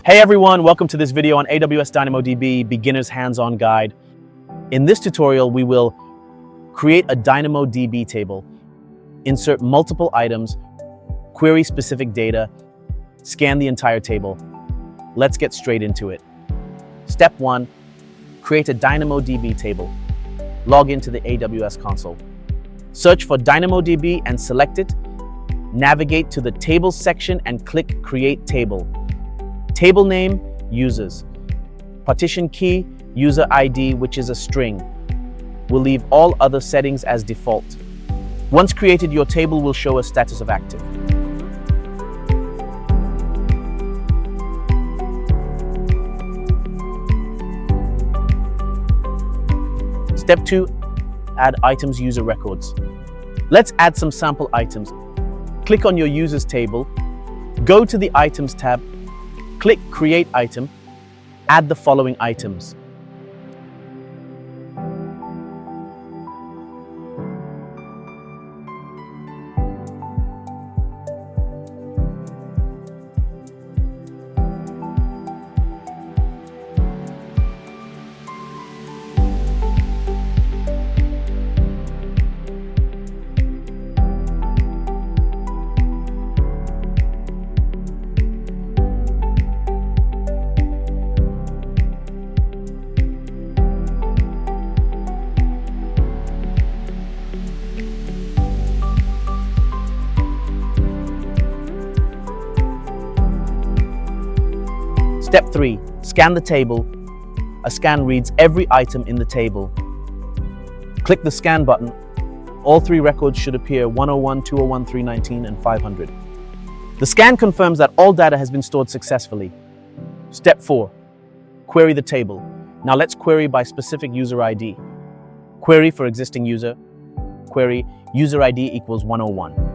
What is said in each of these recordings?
Hey everyone, welcome to this video on AWS DynamoDB Beginner's Hands-On Guide. In this tutorial, we will create a DynamoDB table, insert multiple items, query specific data, scan the entire table. Let's get straight into it. Step 1, create a DynamoDB table. Log into the AWS console. Search for DynamoDB and select it. Navigate to the Tables section and click Create Table. Table name, users. Partition key, user ID, which is a string. We'll leave all other settings as default. Once created, your table will show a status of active. Step 2, add items user records. Let's add some sample items. Click on your users table, go to the Items tab, click Create Item, add the following items. Step 3, scan the table. A scan reads every item in the table. Click the scan button. All 3 records should appear: 101, 201, 319, and 500. The scan confirms that all data has been stored successfully. Step 4, query the table. Now let's query by specific user ID. Query for existing user. Query user ID equals 101.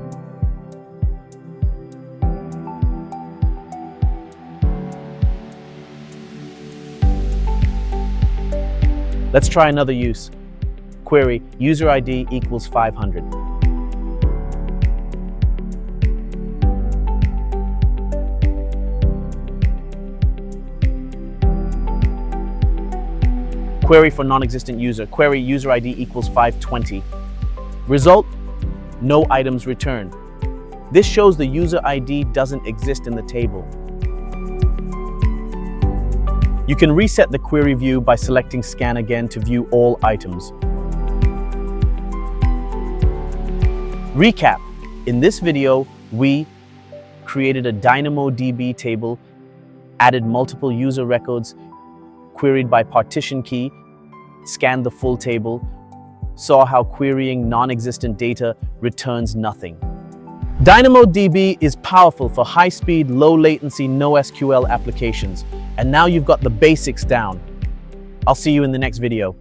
Let's try another use. Query user ID equals 500. Query for non-existent user. Query user ID equals 520. Result, no items returned. This shows the user ID doesn't exist in the table. You can reset the query view by selecting Scan again to view all items. Recap. In this video, we created a DynamoDB table, added multiple user records, queried by partition key, scanned the full table, saw how querying non-existent data returns nothing. DynamoDB is powerful for high-speed, low-latency, NoSQL applications. And now you've got the basics down. I'll see you in the next video.